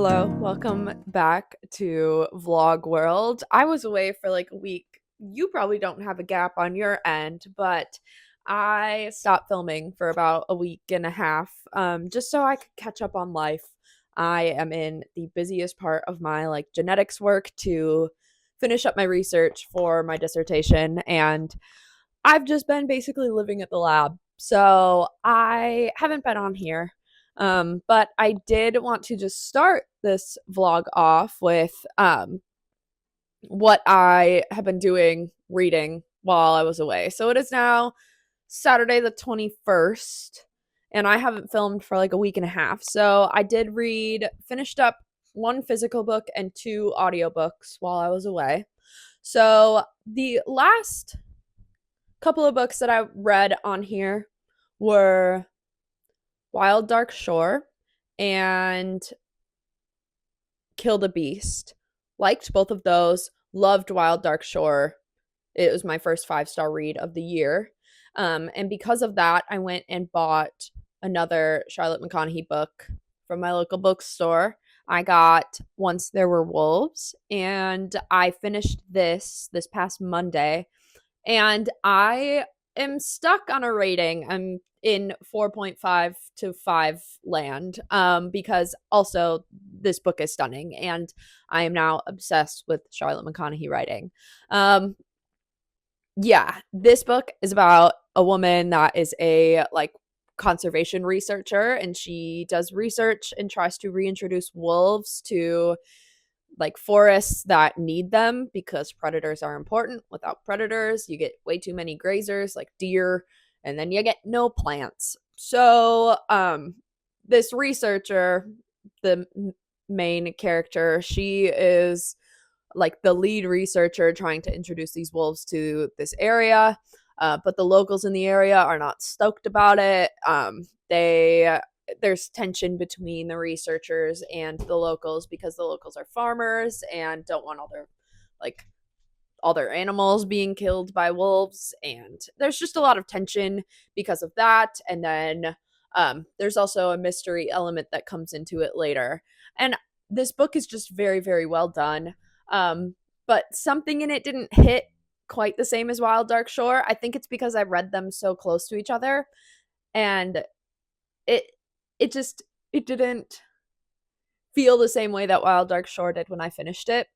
Hello, welcome back to Vlog World. I was away for like a week. You probably don't have a gap on your end, but I stopped filming for about a week and a half, just so I could catch up on life. I am in the busiest part of my genetics work to finish up my research for my dissertation, and I've just been basically living at the lab. So I haven't been on here. But I did want to just start this vlog off with what I have been doing reading while I was away. So it is now Saturday the 21st, and I haven't filmed for like a week and a half. So I did finished up one physical book and two audiobooks while I was away. So the last couple of books that I read on here were Wild Dark Shore and Kill the Beast. Liked both of those. Loved Wild Dark Shore. It was my first 5-star read of the year. And because of that, I went and bought another Charlotte McConaughey book from my local bookstore. I got Once There Were Wolves, and I finished this past Monday. And I am stuck on a rating. I'm in 4.5 to 5 land, because also this book is stunning and I am now obsessed with Charlotte McConaughey writing. Yeah, this book is about a woman that is a conservation researcher, and she does research and tries to reintroduce wolves to forests that need them because predators are important. Without predators, you get way too many grazers like deer, and then you get no plants. So this researcher, the main character, she is the lead researcher trying to introduce these wolves to this area, but the locals in the area are not stoked about it. There's tension between the researchers and the locals because the locals are farmers and don't want all their animals being killed by wolves, and there's just a lot of tension because of that. And then there's also a mystery element that comes into it later. And this book is just very, very well done. But something in it didn't hit quite the same as Wild Dark Shore. I think it's because I read them so close to each other, and it it didn't feel the same way that Wild Dark Shore did when I finished it.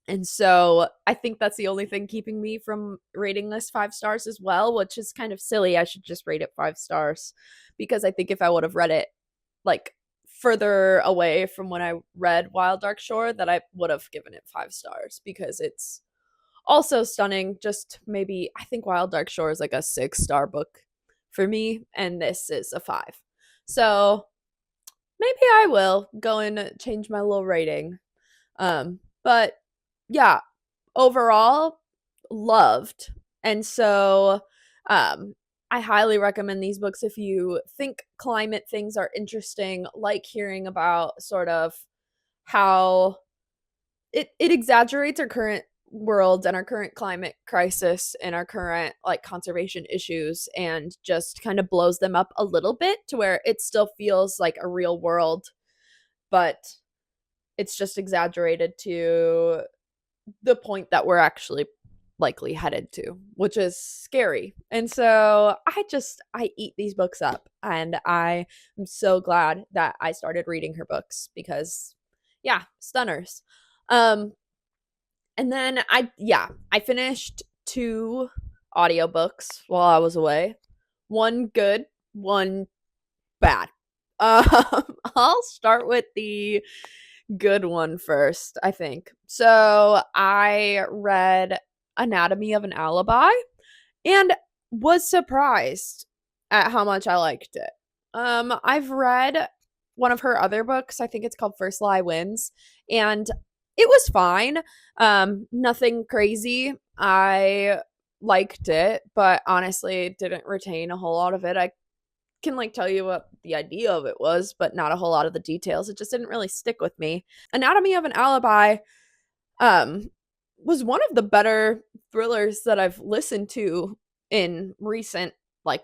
And so I think that's the only thing keeping me from rating this 5 stars as well, which is kind of silly. I should just rate it 5 stars because I think if I would have read it further away from when I read Wild Dark Shore, that I would have given it 5 stars because it's also stunning. Just maybe, I think Wild Dark Shore is like a 6-star book for me, and this is a 5. So maybe I will go and change my little rating. But yeah, overall, loved. And so I highly recommend these books if you think climate things are interesting, like hearing about sort of how it exaggerates our current world and our current climate crisis and our current conservation issues, and just kind of blows them up a little bit to where it still feels like a real world, but it's just exaggerated to the point that we're actually likely headed to, which is scary. And so I eat these books up, and I am so glad that I started reading her books because yeah, stunners. And then I finished 2 audiobooks while I was away. One good, one bad. I'll start with the good one first, I think. So I read Anatomy of an Alibi and was surprised at how much I liked it. I've read one of her other books. I think it's called First Lie Wins, and it was fine. Nothing crazy. I liked it, but honestly didn't retain a whole lot of it. I can tell you what the idea of it was, but not a whole lot of the details. It just didn't really stick with me. Anatomy of an Alibi was one of the better thrillers that I've listened to in recent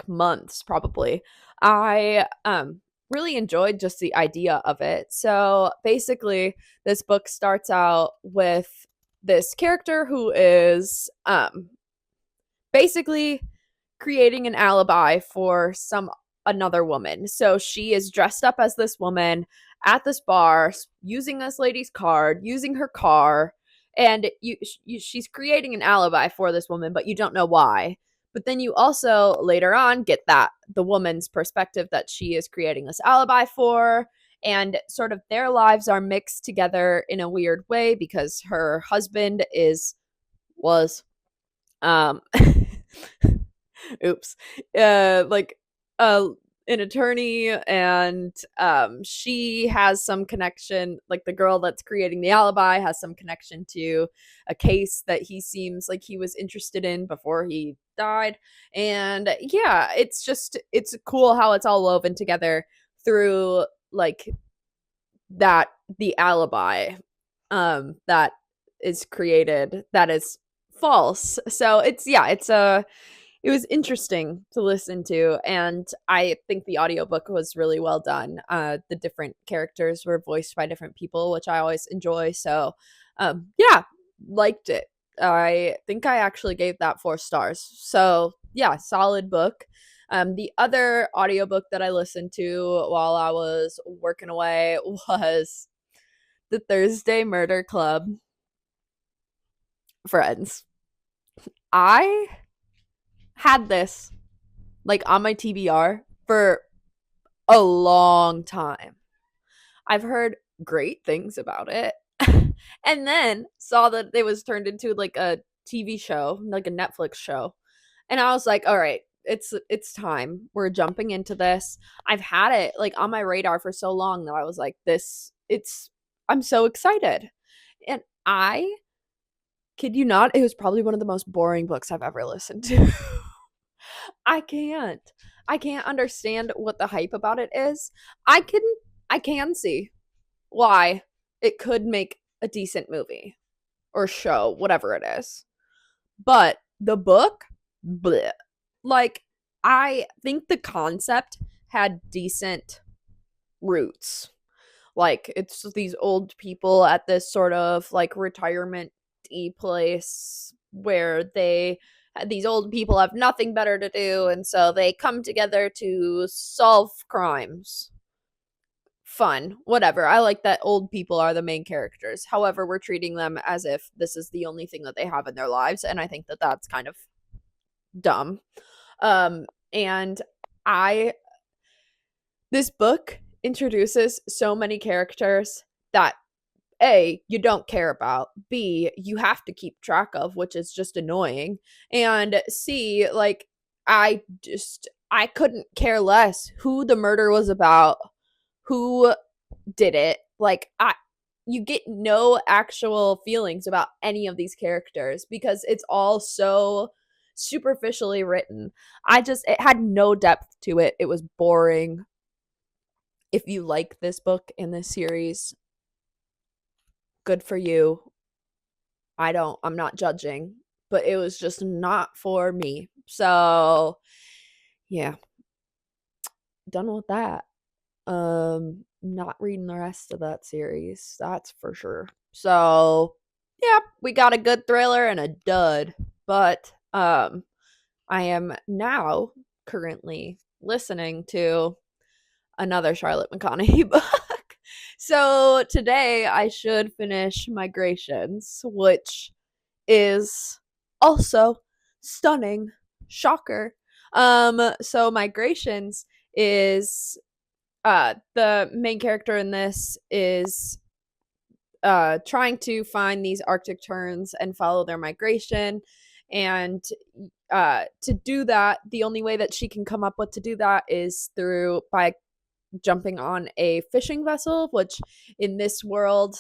months, probably. I really enjoyed just the idea of it. So basically, this book starts out with this character who is basically creating an alibi for some another woman. So she is dressed up as this woman at this bar, using this lady's card, using her car, and she's creating an alibi for this woman, but you don't know why. But then you also later on get that the woman's perspective that she is creating this alibi for, and sort of their lives are mixed together in a weird way because her husband was um oops like uh an attorney, and she has some connection, like the girl that's creating the alibi has some connection to a case that he seems like he was interested in before he died. And yeah, it's cool how it's all woven together through like that the alibi that is created that is false. So it was interesting to listen to, and I think the audiobook was really well done. The different characters were voiced by different people, which I always enjoy. So yeah, liked it. I think I actually gave that 4 stars. So yeah, solid book. The other audiobook that I listened to while I was working away was The Thursday Murder Club. Friends, I had this like on my TBR for a long time. I've heard great things about it. And then saw that it was turned into like a TV show, like a Netflix show. And I was like, all right, it's time. We're jumping into this. I've had it like on my radar for so long that I was like, I'm so excited. And I kid you not, it was probably one of the most boring books I've ever listened to. I can't. I can't understand what the hype about it is. I can see why it could make a decent movie or show, whatever it is. But the book, bleh. Like, I think the concept had decent roots. Like, it's these old people at this sort of like retirement place where these old people have nothing better to do, and so they come together to solve crimes. Fun, whatever. I like that old people are the main characters. However, we're treating them as if this is the only thing that they have in their lives, and I think that that's kind of dumb. And I this book introduces so many characters that A, you don't care about, B, you have to keep track of, which is just annoying, and C, like I couldn't care less who the murder was about, who did it. Like you get no actual feelings about any of these characters because it's all so superficially written. It had no depth to it. It was boring. If you like this book in this series, good for you. I'm not judging, but it was just not for me. So, yeah, done with that. Not reading the rest of that series, that's for sure. So, yeah, we got a good thriller and a dud, but I am now currently listening to another Charlotte McConaughey book. So today I should finish Migrations, which is also stunning. Shocker. So Migrations is the main character in this is trying to find these Arctic terns and follow their migration. And to do that, the only way that she can come up with to do that is by jumping on a fishing vessel, which in this world,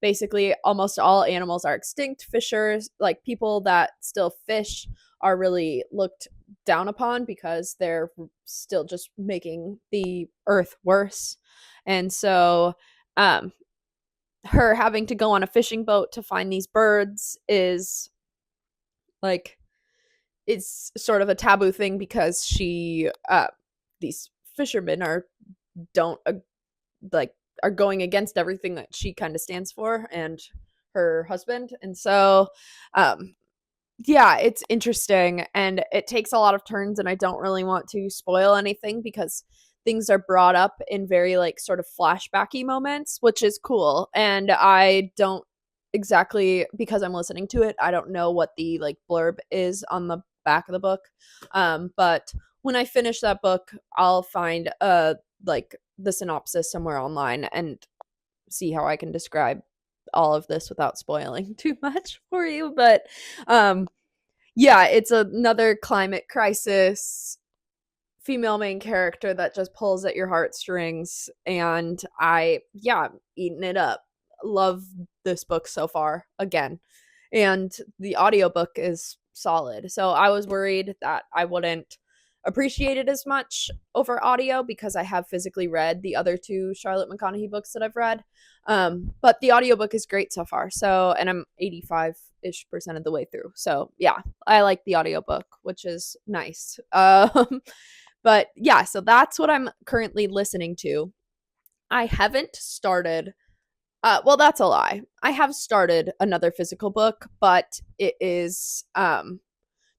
basically almost all animals are extinct. Fishers, like people that still fish, are really looked down upon because they're still just making the earth worse. And so her having to go on a fishing boat to find these birds is like, it's sort of a taboo thing because these fishermen are don't like are going against everything that she kind of stands for and her husband. And so yeah, it's interesting and it takes a lot of turns, and I don't really want to spoil anything because things are brought up in very like sort of flashbacky moments, which is cool. And I don't exactly, because I'm listening to it, I don't know what the like blurb is on the back of the book. But when I finish that book, I'll find like the synopsis somewhere online and see how I can describe all of this without spoiling too much for you. But yeah, it's another climate crisis female main character that just pulls at your heartstrings, and I'm eating it up. Love this book so far again. And the audiobook is solid. So I was worried that I wouldn't appreciate it as much over audio because I have physically read the other two Charlotte McConaughey books that I've read. But the audiobook is great so far. So, and I'm 85-ish% of the way through. So yeah, I like the audiobook, which is nice. But yeah, so that's what I'm currently listening to. I haven't started well, that's a lie. I have started another physical book, but it is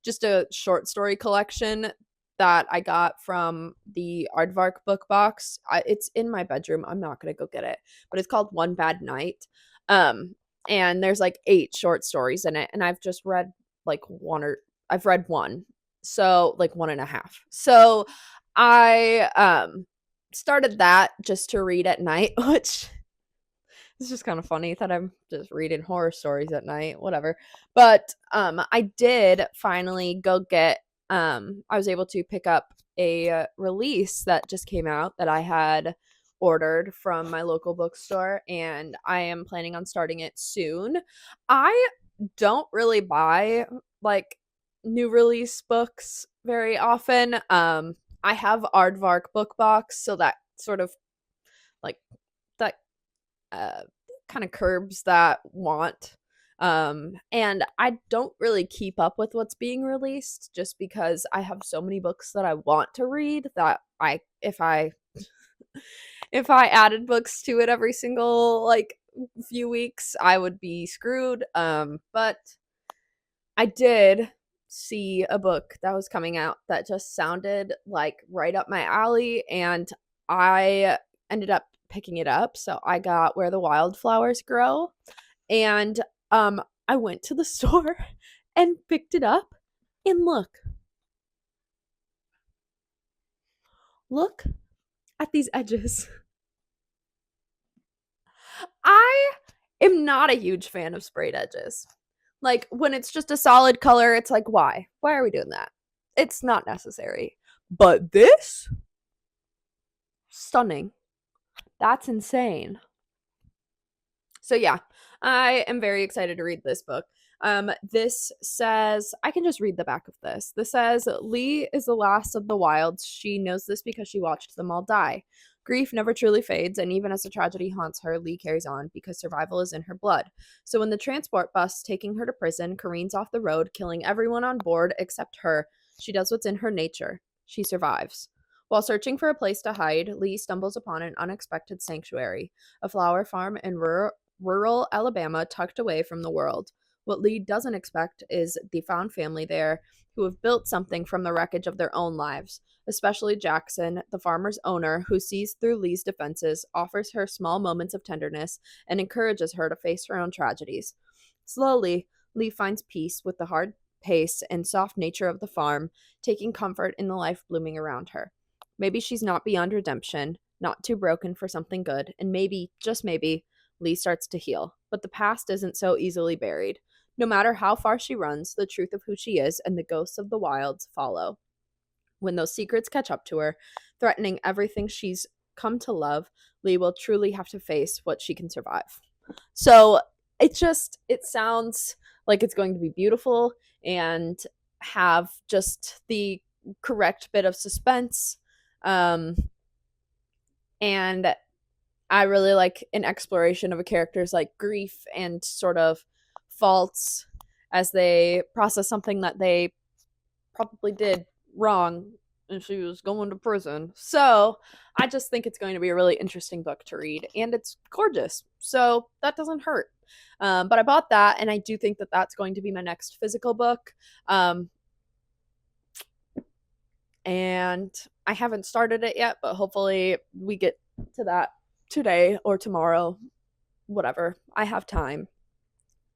just a short story collection that I got from the Aardvark book box. It's in my bedroom. I'm not going to go get it, but it's called One Bad Night. And there's like 8 short stories in it, and I've just read like I've read one. So like 1.5. So I started that just to read at night, which it's just kind of funny that I'm just reading horror stories at night, whatever. But I did finally go get I was able to pick up a release that just came out that I had ordered from my local bookstore, and I am planning on starting it soon. I don't really buy like new release books very often. I have Aardvark book box, so that sort of like that kind of curbs that want. And I don't really keep up with what's being released just because I have so many books that I want to read that if I if I added books to it every single like few weeks, I would be screwed. But I did see a book that was coming out that just sounded like right up my alley, and I ended up picking it up. So I got Where the Wildflowers Grow, and I went to the store and picked it up, and look at these edges. I am not a huge fan of sprayed edges. Like when it's just a solid color, it's like, why? Why are we doing that? It's not necessary. But this, stunning. That's insane. So yeah, I am very excited to read this book. This says, I can just read the back of this. This says, Lee is the last of the wilds. She knows this because she watched them all die. Grief never truly fades, and even as the tragedy haunts her, Lee carries on because survival is in her blood. So when the transport bus taking her to prison careens off the road, killing everyone on board except her, she does what's in her nature. She survives. While searching for a place to hide, Lee stumbles upon an unexpected sanctuary, a flower farm in rural Alabama tucked away from the world. What Lee doesn't expect is the found family there who have built something from the wreckage of their own lives, especially Jackson, the farmer's owner, who sees through Lee's defenses, offers her small moments of tenderness, and encourages her to face her own tragedies. Slowly, Lee finds peace with the hard pace and soft nature of the farm, taking comfort in the life blooming around her. Maybe she's not beyond redemption, not too broken for something good, and maybe, just maybe, Lee starts to heal. But the past isn't so easily buried. No matter how far she runs, the truth of who she is and the ghosts of the wilds follow. When those secrets catch up to her, threatening everything she's come to love, Lee will truly have to face what she can survive. So it sounds like it's going to be beautiful and have just the correct bit of suspense. And I really like an exploration of a character's like grief and sort of faults as they process something that they probably did wrong and she was going to prison. So I just think it's going to be a really interesting book to read, and it's gorgeous. So that doesn't hurt. But I bought that, and I do think that that's going to be my next physical book. And I haven't started it yet, but hopefully we get to that today or tomorrow, whatever. I have time.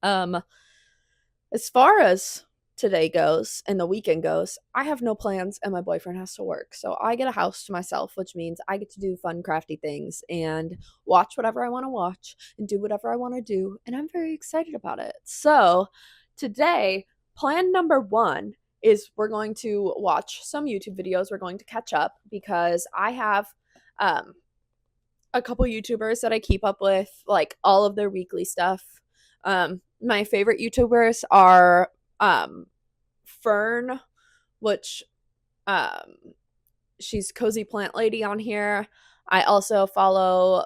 As far as today goes and the weekend goes, I have no plans and my boyfriend has to work. So I get a house to myself, which means I get to do fun, crafty things and watch whatever I want to watch and do whatever I want to do. And I'm very excited about it. So today, plan number 1 is we're going to watch some YouTube videos. We're going to catch up because I have a couple YouTubers that I keep up with, like all of their weekly stuff. My favorite YouTubers are Fern, which she's Cozy Plant Lady on here. I also follow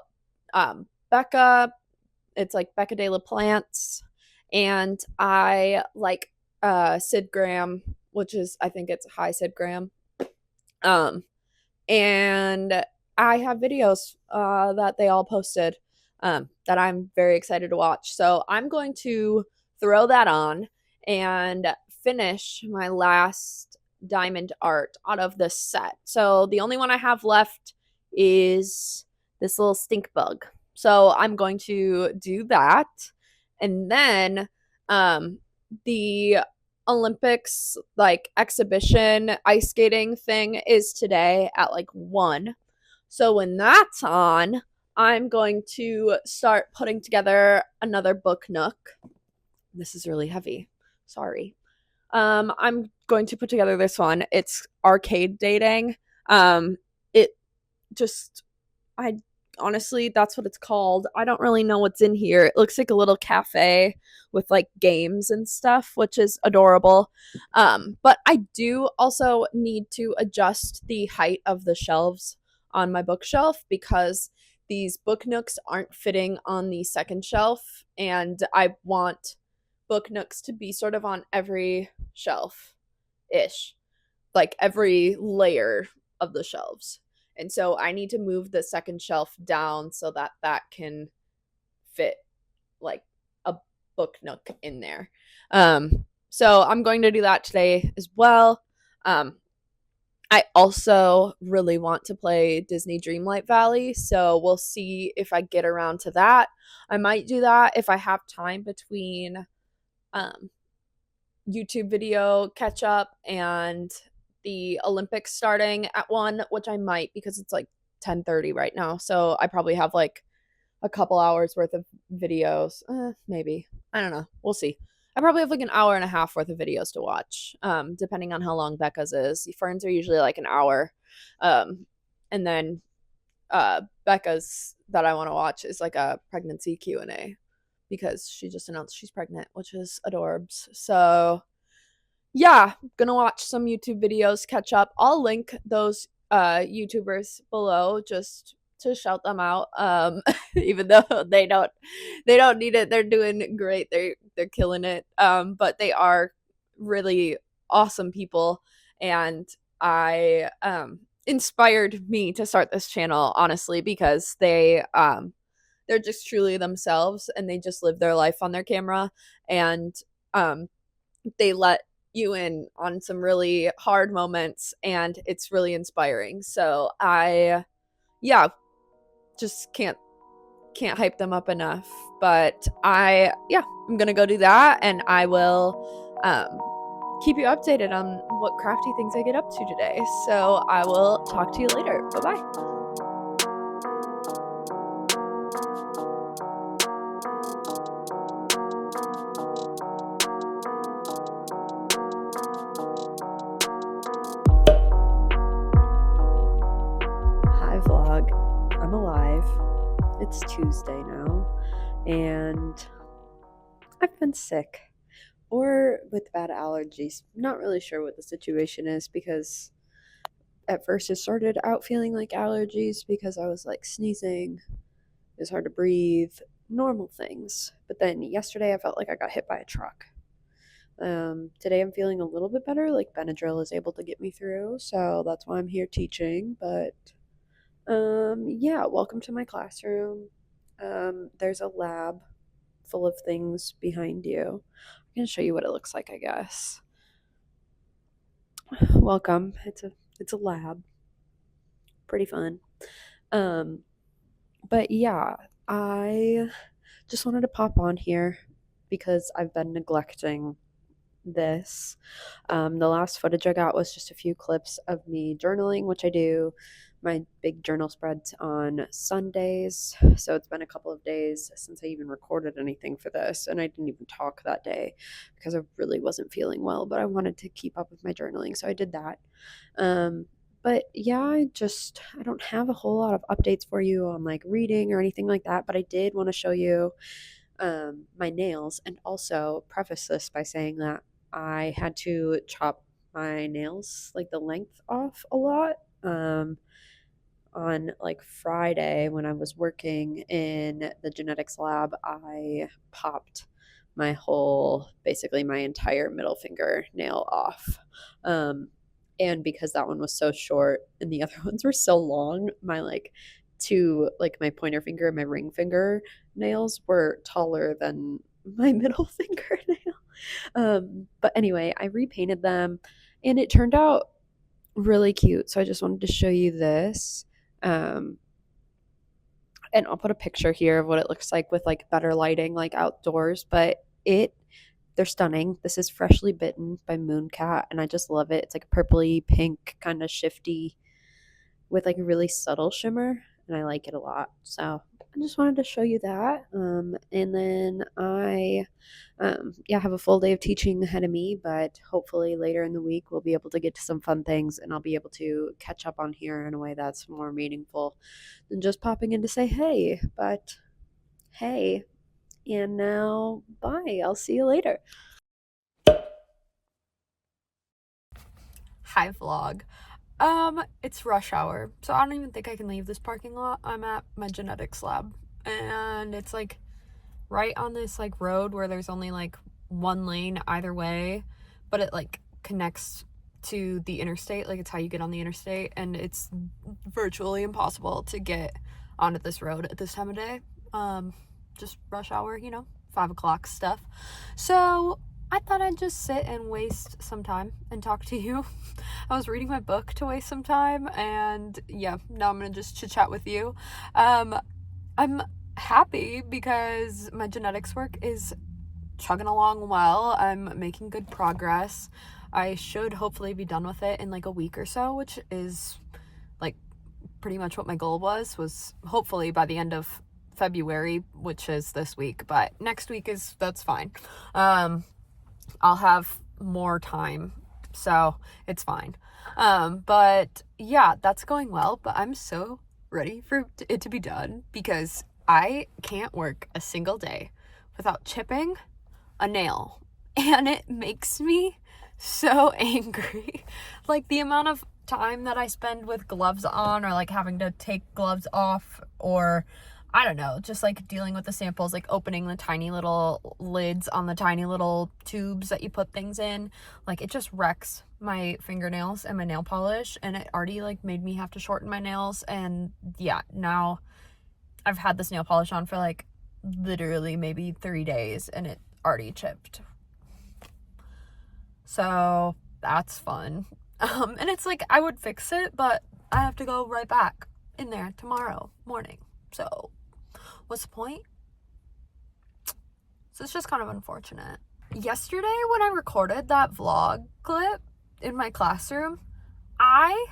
Becca. It's like Becca de la Plants. And I like Sid Graham, which is, I think it's Hi Sid Graham. And I have videos that they all posted that I'm very excited to watch. So I'm going to throw that on and finish my last diamond art out of this set. So the only one I have left is this little stink bug. So I'm going to do that. And then the Olympics like exhibition ice skating thing is today at like 1. So when that's on, I'm going to start putting together another book nook. This is really heavy. Sorry. I'm going to put together this one. It's arcade dating. It just, I honestly, that's what it's called. I don't really know what's in here. It looks like a little cafe with like games and stuff, which is adorable. But I do also need to adjust the height of the shelves on my bookshelf because these book nooks aren't fitting on the second shelf, and I want book nooks to be sort of on every shelf ish, like every layer of the shelves. And so I need to move the second shelf down so that that can fit like a book nook in there. So I'm going to do that today as well. I also really want to play Disney Dreamlight Valley, so we'll see if I get around to that. I might do that if I have time between YouTube video catch up and the Olympics starting at 1, which I might because it's like 10:30 right now. So I probably have like a couple hours worth of videos. Maybe. I don't know. We'll see. I probably have like an hour and a half worth of videos to watch, depending on how long Becca's is. Ferns are usually like an hour. And then Becca's that I want to watch is like a pregnancy Q&A because she just announced she's pregnant, which is adorbs. So yeah, gonna watch some YouTube videos, catch up. I'll link those YouTubers below just to shout them out. Even though they don't need it. They're doing great. They're killing it. But they are really awesome people, and I inspired me to start this channel, honestly, because they're just truly themselves and they just live their life on their camera, and they let you in on some really hard moments, and it's really inspiring. So I just can't hype them up enough. But I'm gonna go do that, and I will keep you updated on what crafty things I get up to today. So I will talk to you later. Bye-bye. Vlog. I'm alive. It's Tuesday now, and I've been sick or with bad allergies. I'm not really sure what the situation is because at first it started out feeling like allergies because I was like sneezing, it was hard to breathe, normal things. But then yesterday I felt like I got hit by a truck. Today I'm feeling a little bit better. Like Benadryl is able to get me through, so that's why I'm here teaching. But yeah, welcome to my classroom. There's a lab full of things behind you. I can show you what it looks like, I guess. Welcome. It's a lab. Pretty fun. Um, but yeah, I just wanted to pop on here because I've been neglecting this. The last footage I got was just a few clips of me journaling, which I do my big journal spreads on Sundays. So it's been a couple of days since I even recorded anything for this, and I didn't even talk that day because I really wasn't feeling well, but I wanted to keep up with my journaling, so I did that. But yeah, I don't have a whole lot of updates for you on like reading or anything like that, but I did want to show you my nails, and also preface this by saying that I had to chop my nails, like the length off a lot. On like Friday when I was working in the genetics lab, I popped basically my entire middle finger nail off. And because that one was so short and the other ones were so long, my pointer finger and my ring finger nails were taller than my middle fingernail. But anyway, I repainted them and it turned out really cute. So I just wanted to show you this. And I'll put a picture here of what it looks like with like better lighting, like outdoors. But they're stunning. This is Freshly Bitten by Mooncat, and I just love it. It's like a purpley pink, kind of shifty, with like a really subtle shimmer, and I like it a lot. So I just wanted to show you that. And then I have a full day of teaching ahead of me, but hopefully later in the week we'll be able to get to some fun things and I'll be able to catch up on here in a way that's more meaningful than just popping in to say hey. But hey, and now bye. I'll see you later. Hi, vlog. It's rush hour, so I don't even think I can leave this parking lot. I'm at my genetics lab, and it's like right on this like road where there's only like one lane either way, but it like connects to the interstate. Like it's how you get on the interstate, and it's virtually impossible to get onto this road at this time of day. Just rush hour, 5 o'clock stuff. So I thought I'd just sit and waste some time and talk to you. I was reading my book to waste some time, and yeah, now I'm gonna just chit chat with you. I'm happy because my genetics work is chugging along well. I'm making good progress. I should hopefully be done with it in like a week or so, which is like pretty much what my goal was hopefully by the end of February, which is this week, but next week that's fine. I'll have more time, so it's fine. But yeah, that's going well, but I'm so ready for it to be done because I can't work a single day without chipping a nail, and it makes me so angry. Like the amount of time that I spend with gloves on, or like having to take gloves off, or I don't know, just like dealing with the samples, like opening the tiny little lids on the tiny little tubes that you put things in. Like it just wrecks my fingernails and my nail polish, and it already like made me have to shorten my nails. And yeah, now I've had this nail polish on for like literally maybe 3 days and it already chipped. So that's fun. And it's like I would fix it, but I have to go right back in there tomorrow morning. So what's the point? So it's just kind of unfortunate. Yesterday when I recorded that vlog clip in my classroom, I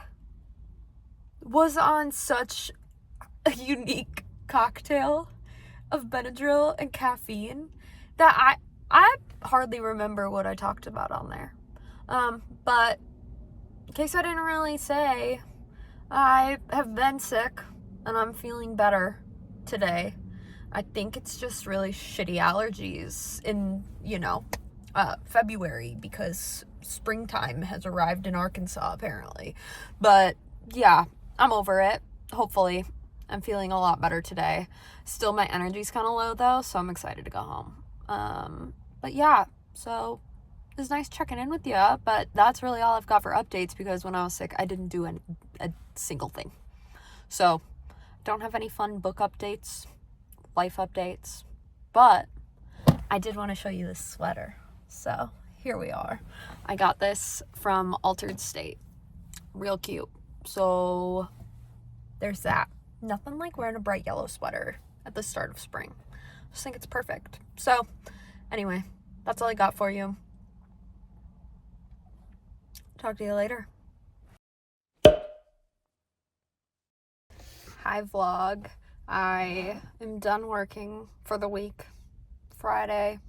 was on such a unique cocktail of Benadryl and caffeine that I hardly remember what I talked about on there. But in case I didn't really say, I have been sick and I'm feeling better today. I think it's just really shitty allergies in, February because springtime has arrived in Arkansas apparently. But yeah, I'm over it. Hopefully. I'm feeling a lot better today. Still my energy's kind of low though, so I'm excited to go home. But yeah, so was nice checking in with you, but that's really all I've got for updates because when I was sick, I didn't do a single thing. So, don't have any fun book updates, life updates, but I did want to show you this sweater. So, here we are. I got this from Altered State. Real cute. So, there's that. Nothing like wearing a bright yellow sweater at the start of spring. I just think it's perfect. So, anyway, that's all I got for you. Talk to you later. Hi, vlog. I am done working for the week. Friday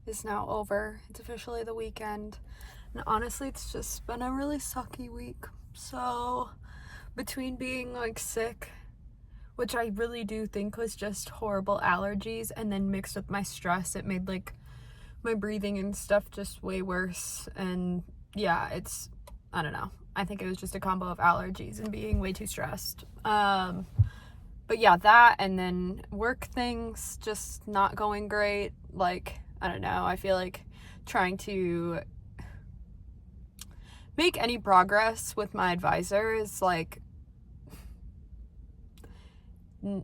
is now over. It's officially the weekend. And honestly, it's just been a really sucky week. So, between being like sick, which I really do think was just horrible allergies, and then mixed with my stress, it made like my breathing and stuff just way worse. And yeah, I don't know. I think it was just a combo of allergies and being way too stressed. But yeah, that, and then work things just not going great. Like, I don't know. I feel like trying to make any progress with my advisor is like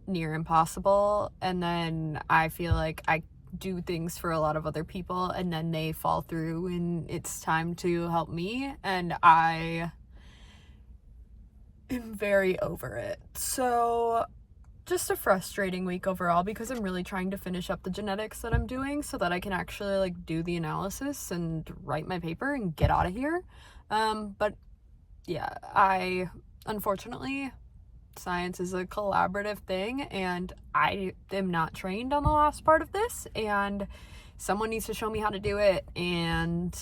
near impossible. And then I feel like I do things for a lot of other people and then they fall through and it's time to help me, and I am very over it. So just a frustrating week overall because I'm really trying to finish up the genetics that I'm doing so that I can actually like do the analysis and write my paper and get out of here. But yeah, unfortunately, science is a collaborative thing and I am not trained on the last part of this, and someone needs to show me how to do it, and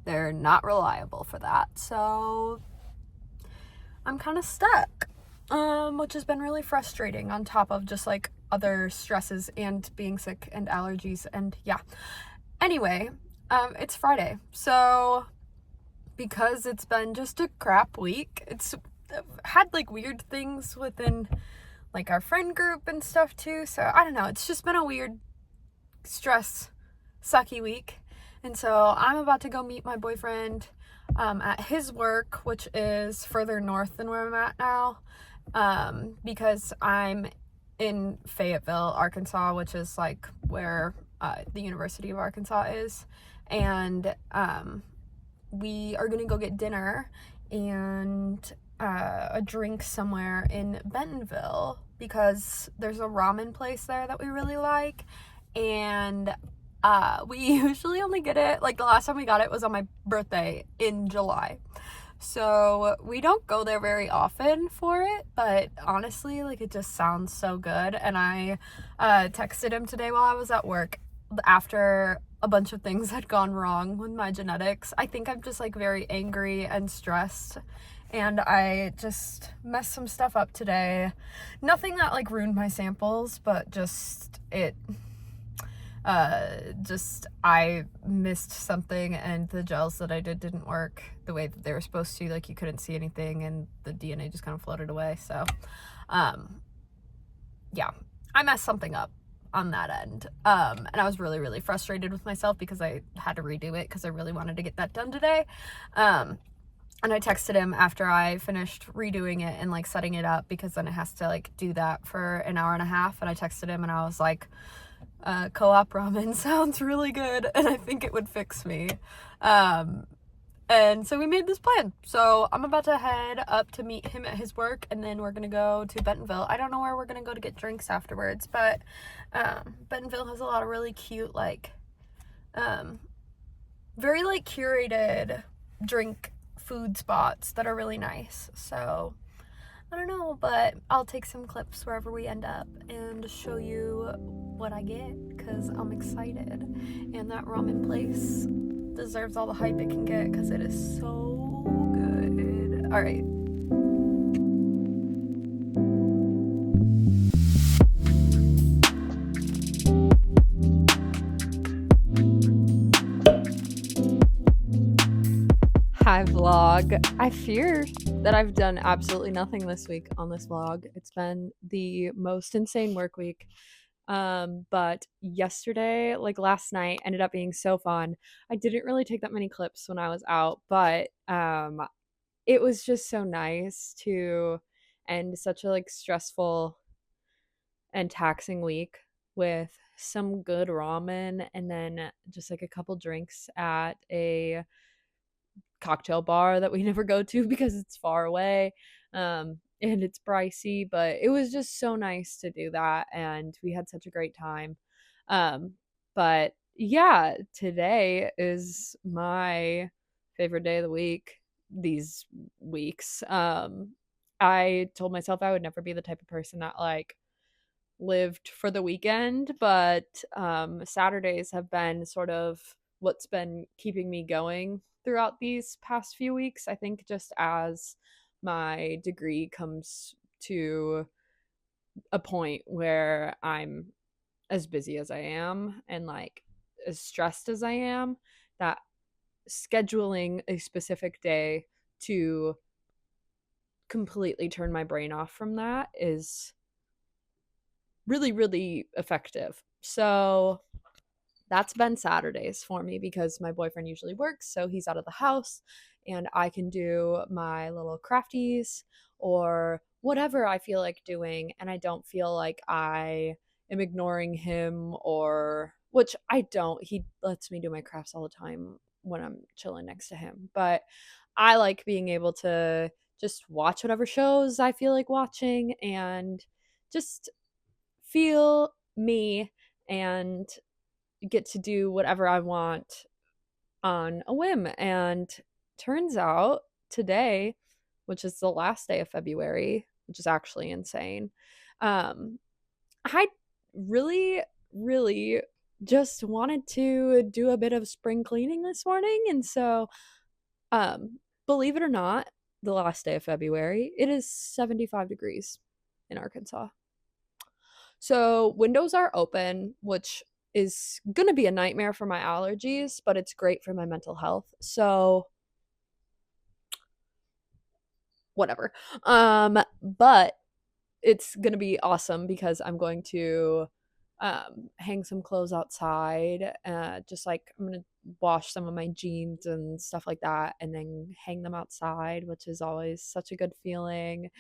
they're not reliable for that. So I'm kind of stuck, which has been really frustrating on top of just like other stresses and being sick and allergies, and yeah. Anyway, it's Friday, so because it's been just a crap week, it's had like weird things within like our friend group and stuff too, so I don't know, it's just been a weird stress sucky week. And so I'm about to go meet my boyfriend at his work, which is further north than where I'm at now, because I'm in Fayetteville, Arkansas, which is like where the University of Arkansas is, and we are gonna go get dinner and a drink somewhere in Bentonville because there's a ramen place there that we really like, and we usually only get it, like the last time we got it was on my birthday in July, so we don't go there very often for it, but honestly, like, it just sounds so good. And I texted him today while I was at work after a bunch of things had gone wrong with my genetics. I think I'm just like very angry and stressed, and I just messed some stuff up today. Nothing that like ruined my samples, but I missed something and the gels that I did didn't work the way that they were supposed to. Like, you couldn't see anything and the DNA just kind of floated away. So yeah, I messed something up on that end, and I was really, really frustrated with myself because I had to redo it because I really wanted to get that done today. And I texted him after I finished redoing it and like setting it up, because then it has to like do that for an hour and a half, and I texted him and I was like, co-op ramen sounds really good and I think it would fix me. And so we made this plan. So I'm about to head up to meet him at his work, and then we're gonna go to Bentonville. I don't know where we're gonna go to get drinks afterwards, but Bentonville has a lot of really cute, like very like curated drink food spots that are really nice. So I don't know, but I'll take some clips wherever we end up and show you what I get, because I'm excited. And that ramen place deserves all the hype it can get because it is so good. All right. Hi vlog. I fear that I've done absolutely nothing this week on this vlog. It's been the most insane work week. But yesterday, like last night, ended up being so fun. I didn't really take that many clips when I was out, but it was just so nice to end such a like stressful and taxing week with some good ramen and then just like a couple drinks at a cocktail bar that we never go to because it's far away. And it's pricey, but it was just so nice to do that. And we had such a great time. Um, but yeah, today is my favorite day of the week these weeks. I told myself I would never be the type of person that like lived for the weekend, but Saturdays have been sort of what's been keeping me going throughout these past few weeks. I think just as my degree comes to a point where I'm as busy as I am and like as stressed as I am, that scheduling a specific day to completely turn my brain off from that is really, really effective. So that's been Saturdays for me because my boyfriend usually works, so he's out of the house and I can do my little crafties or whatever I feel like doing, and I don't feel like I am ignoring him, or which I don't. He lets me do my crafts all the time when I'm chilling next to him. But I like being able to just watch whatever shows I feel like watching and just feel me and get to do whatever I want on a whim. And turns out today, which is the last day of February, which is actually insane, I really, really just wanted to do a bit of spring cleaning this morning. And so, believe it or not, the last day of February, it is 75 degrees in Arkansas. So windows are open, which is going to be a nightmare for my allergies, but it's great for my mental health. So whatever. But it's going to be awesome because I'm going to hang some clothes outside. Just like I'm going to wash some of my jeans and stuff like that and then hang them outside, which is always such a good feeling.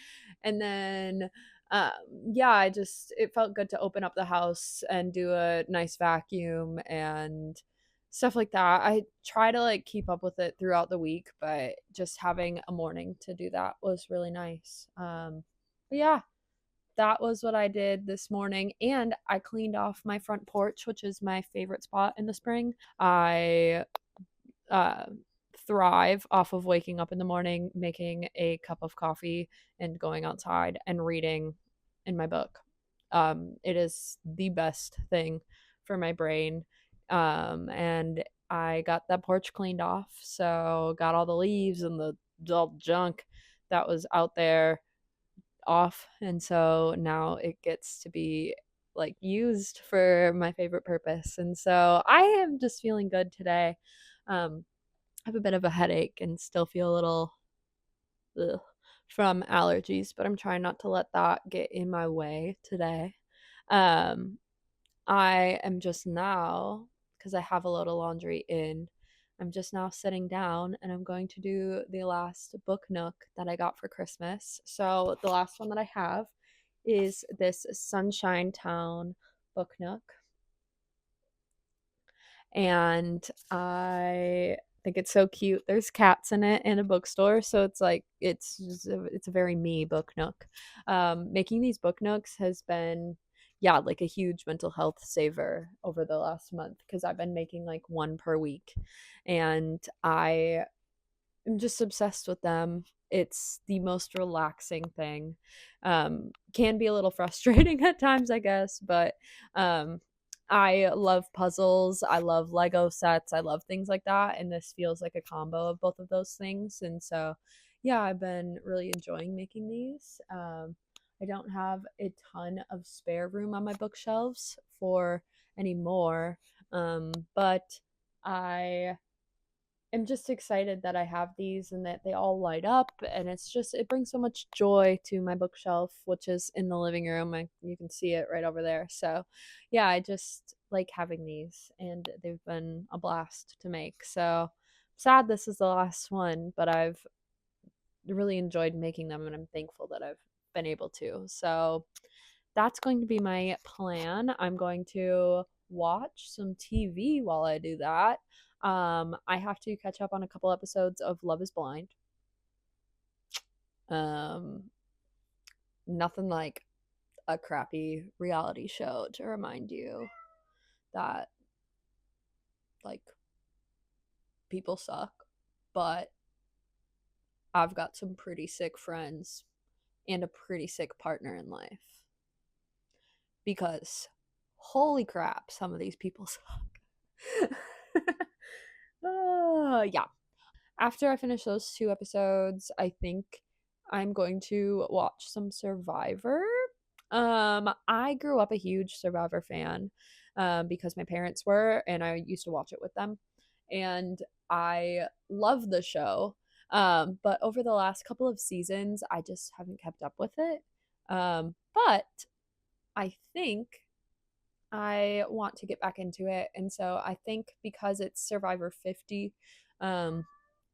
And then um yeah, it felt good to open up the house and do a nice vacuum and stuff like that. I try to like keep up with it throughout the week, but just having a morning to do that was really nice. But yeah, that was what I did this morning. And I cleaned off my front porch, which is my favorite spot in the spring. I uh, thrive off of waking up in the morning, making a cup of coffee, and going outside and reading in my book. It is the best thing for my brain. And I got that porch cleaned off, so got all the leaves and the dull junk that was out there off, and so now it gets to be like used for my favorite purpose. And so I am just feeling good today. I have a bit of a headache and still feel a little ugh, from allergies, but I'm trying not to let that get in my way today. Um, I am just now, because I have a load of laundry in, I'm just now sitting down and I'm going to do the last book nook that I got for Christmas. So the last one that I have is this Sunshine Town book nook. And I think it's so cute. There's cats in it in a bookstore, so it's like it's a very me book nook. Making these book nooks has been, yeah, like a huge mental health saver over the last month because I've been making like one per week, and I am just obsessed with them. It's the most relaxing thing. Can be a little frustrating at times, I guess, but I love puzzles. I love Lego sets. I love things like that. And this feels like a combo of both of those things. And so, yeah, I've been really enjoying making these. I don't have a ton of spare room on my bookshelves for any more. But I am just excited that I have these and that they all light up, and it brings so much joy to my bookshelf, which is in the living room. You can see it right over there. So yeah, I just like having these, and they've been a blast to make. So sad this is the last one, but I've really enjoyed making them, and I'm thankful that I've been able to. So that's going to be my plan. I'm going to watch some TV while I do that. I have to catch up on a couple episodes of Love is Blind. Um, Nothing like a crappy reality show to remind you that like people suck, but I've got some pretty sick friends and a pretty sick partner in life. Because holy crap, some of these people suck. Yeah. After I finish those 2 episodes, I think I'm going to watch some Survivor. I grew up a huge Survivor fan because my parents were, and I used to watch it with them. And I love the show. But over the last couple of seasons, I just haven't kept up with it. But I think I want to get back into it. And so I think because it's Survivor 50,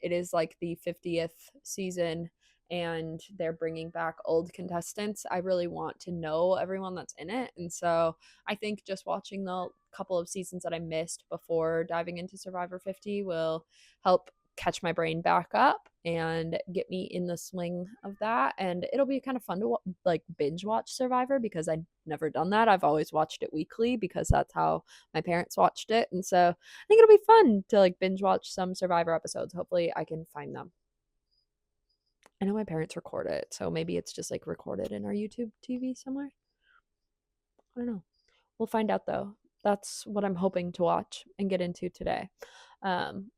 it is like the 50th season and they're bringing back old contestants. I really want to know everyone that's in it. And so I think just watching the couple of seasons that I missed before diving into Survivor 50 will help catch my brain back up and get me in the swing of that. And it'll be kind of fun to like binge watch Survivor because I've never done that. I've always watched it weekly because that's how my parents watched it. And so I think it'll be fun to like binge watch some Survivor episodes. Hopefully I can find them. I know my parents record it, so maybe it's just like recorded in our YouTube TV somewhere. I don't know. We'll find out though. That's what I'm hoping to watch and get into today. And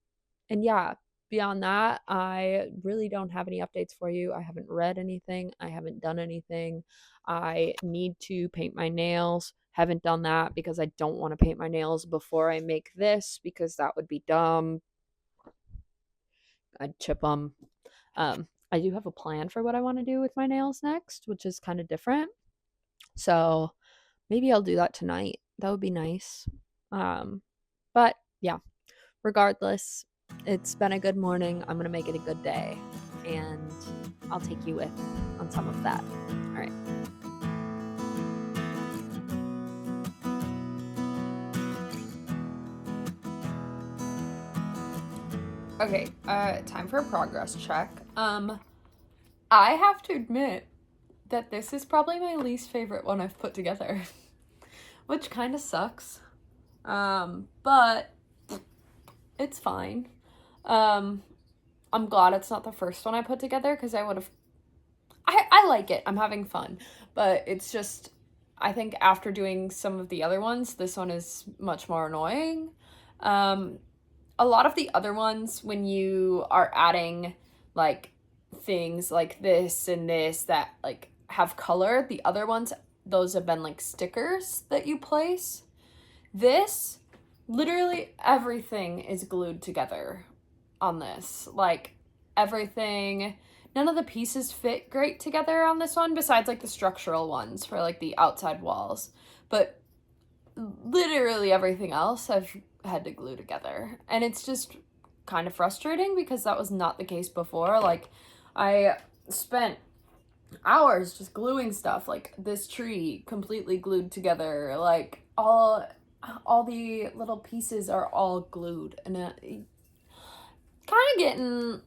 yeah, beyond that, I really don't have any updates for you. I haven't read anything. I haven't done anything. I need to paint my nails. Haven't done that because I don't want to paint my nails before I make this because that would be dumb. I'd chip them. I do have a plan for what I want to do with my nails next, which is kind of different. So maybe I'll do that tonight. That would be nice. But yeah, regardless, it's been a good morning. I'm going to make it a good day. And I'll take you with on some of that. All right. Okay, time for a progress check. I have to admit that this is probably my least favorite one I've put together, which kind of sucks. But it's fine. I'm glad it's not the first one I put together because I like it. I'm having fun, but it's just, I think after doing some of the other ones, this one is much more annoying. A lot of the other ones, when you are adding like things like this and this that like have color, the other ones, those have been like stickers that you place. This, literally everything is glued together on this. Like everything, none of the pieces fit great together on this one besides like the structural ones for like the outside walls. But literally everything else I've had to glue together. And it's just kind of frustrating because that was not the case before. Like I spent hours just gluing stuff, like this tree completely glued together, like all the little pieces are all glued, and kind of getting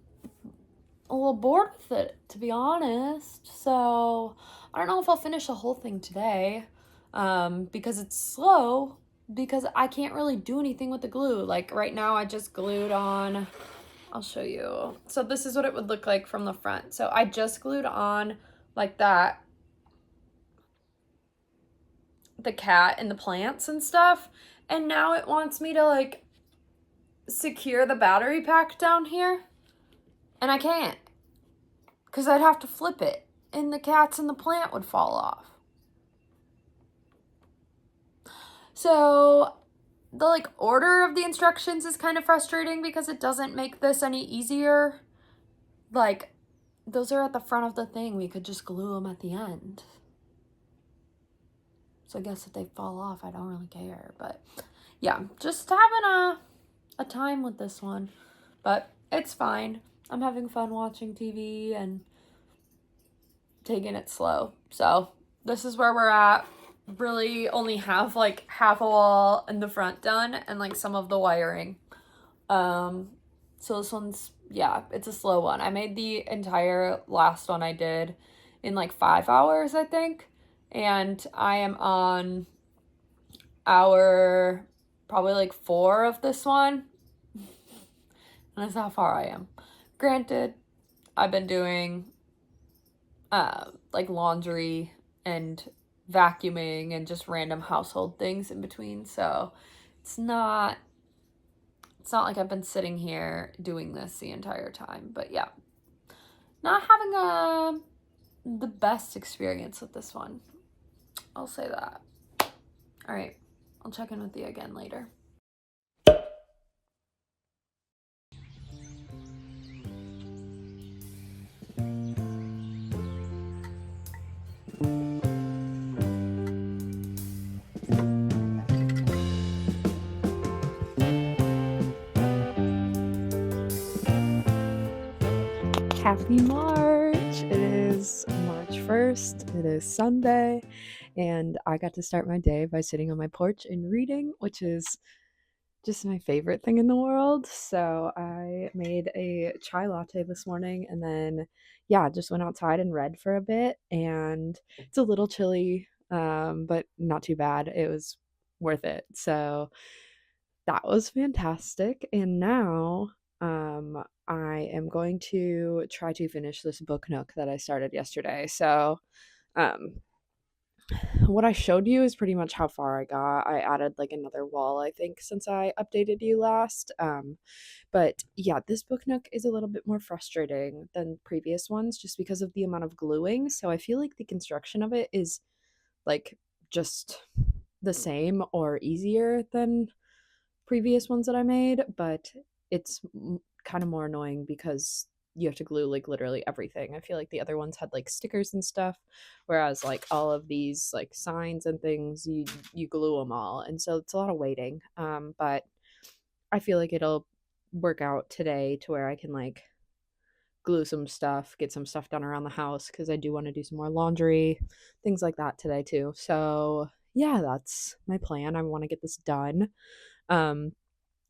a little bored with it, to be honest. So I don't know if I'll finish the whole thing today because it's slow, because I can't really do anything with the glue. Like right now I just glued on, I'll show you. So this is what it would look like from the front. So I just glued on like that the cat and the plants and stuff, and now it wants me to like secure the battery pack down here, and I can't because I'd have to flip it and the cats and the plant would fall off. So the like order of the instructions is kind of frustrating because it doesn't make this any easier. Like, those are at the front of the thing. We could just glue them at the end. So I guess if they fall off, I don't really care. But yeah, just having a time with this one. But it's fine. I'm having fun watching TV and taking it slow. So this is where we're at. Really only have like half a wall in the front done and like some of the wiring. So this one's, yeah, it's a slow one. I made the entire last one I did in like 5 hours, I think. And I am on hour probably like 4 of this one. And that's how far I am. Granted, I've been doing like laundry and vacuuming and just random household things in between, so it's not like I've been sitting here doing this the entire time. But yeah, not having the best experience with this one, I'll say that. All right, I'll check in with you again later. Happy March! It is March 1st, it is Sunday, and I got to start my day by sitting on my porch and reading, which is just my favorite thing in the world. So I made a chai latte this morning and then, yeah, just went outside and read for a bit. And it's a little chilly, but not too bad. It was worth it. So that was fantastic. And now I am going to try to finish this book nook that I started yesterday. So um, what I showed you is pretty much how far I got. I added like another wall, I think, since I updated you last. But yeah, this book nook is a little bit more frustrating than previous ones just because of the amount of gluing. So I feel like the construction of it is like just the same or easier than previous ones that I made, but it's kind of more annoying because you have to glue like literally everything. I feel like the other ones had like stickers and stuff, whereas like all of these like signs and things, you glue them all, and so it's a lot of waiting. But I feel like it'll work out today to where I can like glue some stuff, get some stuff done around the house because I do want to do some more laundry, things like that today too. So yeah, that's my plan. I want to get this done. Um,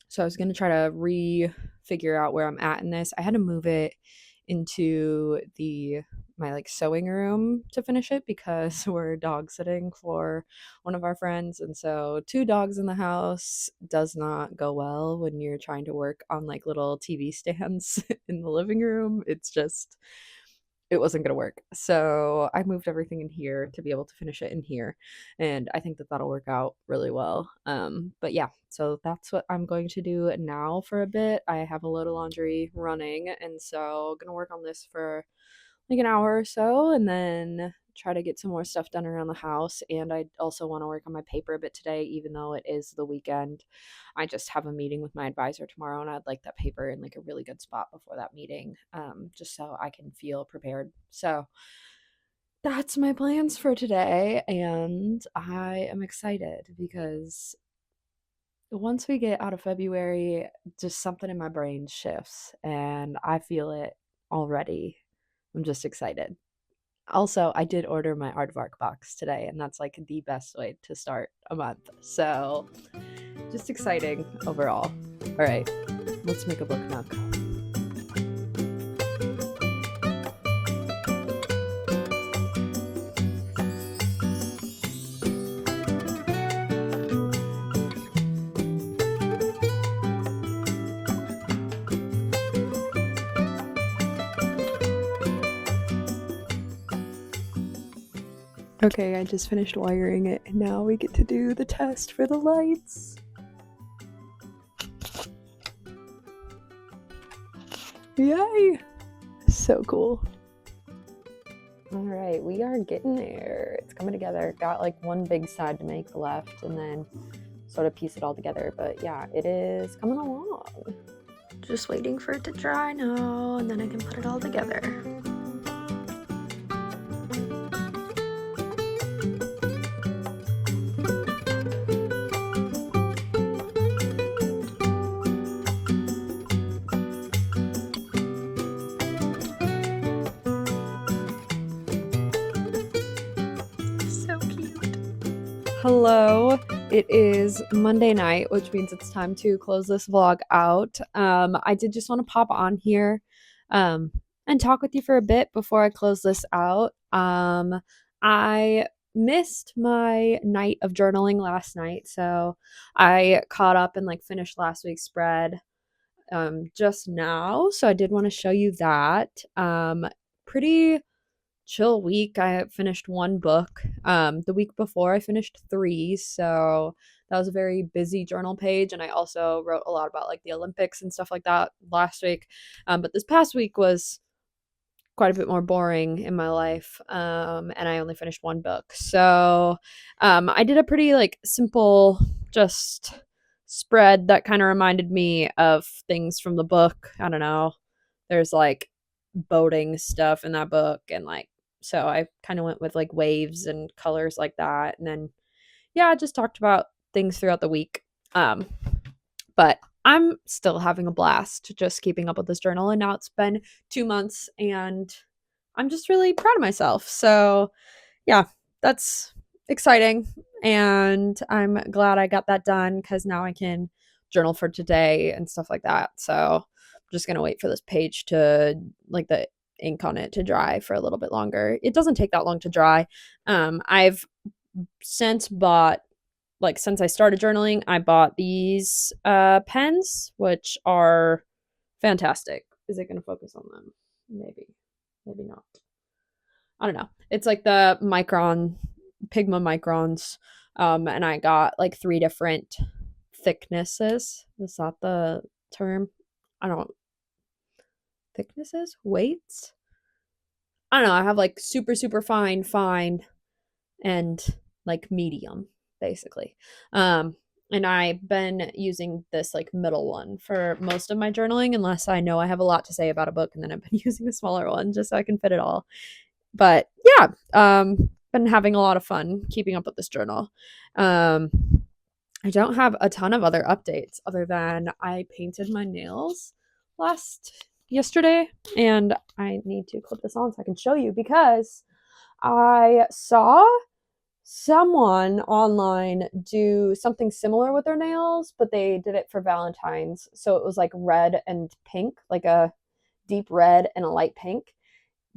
so I was going to try to figure out where I'm at in this. I had to move it into my like sewing room to finish it because we're dog sitting for one of our friends, and so 2 dogs in the house does not go well when you're trying to work on like little TV stands in the living room. It wasn't going to work. So I moved everything in here to be able to finish it in here. And I think that that'll work out really well. But yeah, so that's what I'm going to do now for a bit. I have a load of laundry running. And so I'm going to work on this for like an hour or so and then try to get some more stuff done around the house. And I also want to work on my paper a bit today, even though it is the weekend. I just have a meeting with my advisor tomorrow, and I'd like that paper in like a really good spot before that meeting, just so I can feel prepared. So that's my plans for today, and I am excited because once we get out of February, just something in my brain shifts, and I feel it already. I'm just excited. Also, I did order my aardvark box today, and that's like the best way to start a month. So, just exciting overall. All right, let's make a book nook. Okay, I just finished wiring it, and now we get to do the test for the lights. Yay! So cool. Alright, we are getting there. It's coming together. Got like one big side to make left, and then sort of piece it all together. But yeah, it is coming along. Just waiting for it to dry now, and then I can put it all together. So cute. Hello, it is Monday night, which means it's time to close this vlog out. I did just want to pop on here and talk with you for a bit before I close this out. I missed my night of journaling last night, so I caught up and like finished last week's spread just now. So I did want to show you that. Pretty chill week. I finished one book. The week before I finished 3, so that was a very busy journal page, and I also wrote a lot about like the Olympics and stuff like that last week. But this past week was quite a bit more boring in my life, and I only finished one book. So I did a pretty like simple just spread that kind of reminded me of things from the book. I don't know. There's like boating stuff in that book, and like so I kind of went with like waves and colors like that, and then yeah, I just talked about things throughout the week. But I'm still having a blast just keeping up with this journal, and now it's been 2 months and I'm just really proud of myself. So yeah, that's exciting, and I'm glad I got that done because now I can journal for today and stuff like that. So I'm just gonna wait for this page to like the ink on it to dry for a little bit longer. It doesn't take that long to dry. I've since bought like since I started journaling, I bought these pens, which are fantastic. Is it gonna focus on them? Maybe not. I don't know. It's like the Micron Pigma microns. And I got like 3 different thicknesses. Is that the term? I don't thicknesses? Weights? I don't know. I have like super, super fine, and like medium, basically. And I've been using this like middle one for most of my journaling, unless I know I have a lot to say about a book, and then I've been using the smaller one just so I can fit it all. But yeah, been having a lot of fun keeping up with this journal. I don't have a ton of other updates other than I painted my nails yesterday, and I need to clip this on so I can show you because I saw someone online do something similar with their nails, but they did it for Valentine's. So it was like red and pink, like a deep red and a light pink.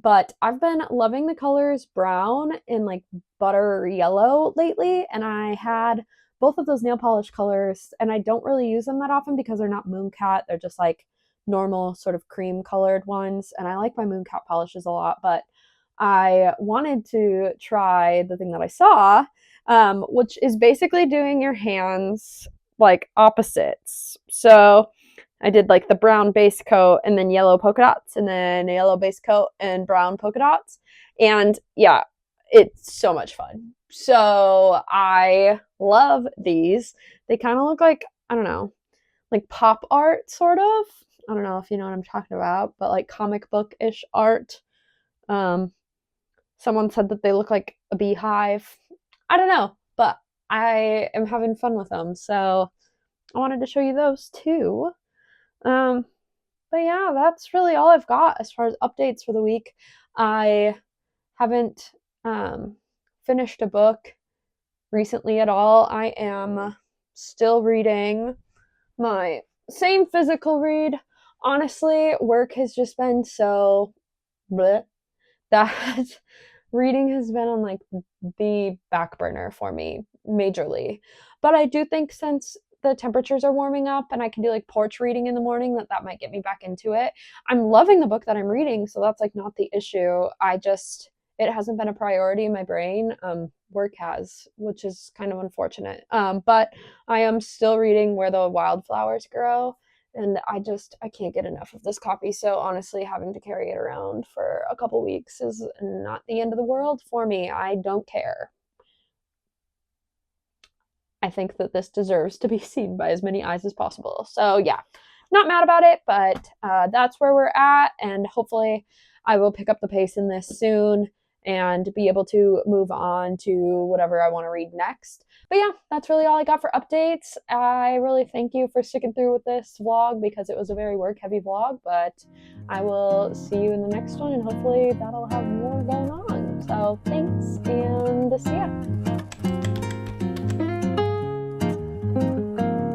But I've been loving the colors brown and like butter yellow lately, and I had both of those nail polish colors, and I don't really use them that often because they're not Mooncat. They're just like normal sort of cream colored ones, and I like my Mooncat polishes a lot, but I wanted to try the thing that I saw, which is basically doing your hands like opposites. So I did like the brown base coat and then yellow polka dots, and then a yellow base coat and brown polka dots. And yeah, it's so much fun. So I love these. They kind of look like, I don't know, like pop art sort of. I don't know if you know what I'm talking about, but like comic book-ish art. Someone said that they look like a beehive. I don't know, but I am having fun with them. So I wanted to show you those too. But yeah, that's really all I've got as far as updates for the week. I haven't finished a book recently at all. I am still reading my same physical read. Honestly, work has just been so bleh, that reading has been on like the back burner for me majorly. But I do think since the temperatures are warming up and I can do like porch reading in the morning, that might get me back into it. I'm loving the book that I'm reading, so that's like not the issue. It hasn't been a priority in my brain. Work has, which is kind of unfortunate. But I am still reading Where the Wildflowers Grow, and I can't get enough of this copy. So honestly, having to carry it around for a couple weeks is not the end of the world for me. I don't care. I think that this deserves to be seen by as many eyes as possible. So yeah, not mad about it, but that's where we're at, and hopefully I will pick up the pace in this soon and be able to move on to whatever I want to read next. But yeah, that's really all I got for updates. I really thank you for sticking through with this vlog because it was a very work heavy vlog, but I will see you in the next one, and hopefully that'll have more going on. So thanks, and see ya.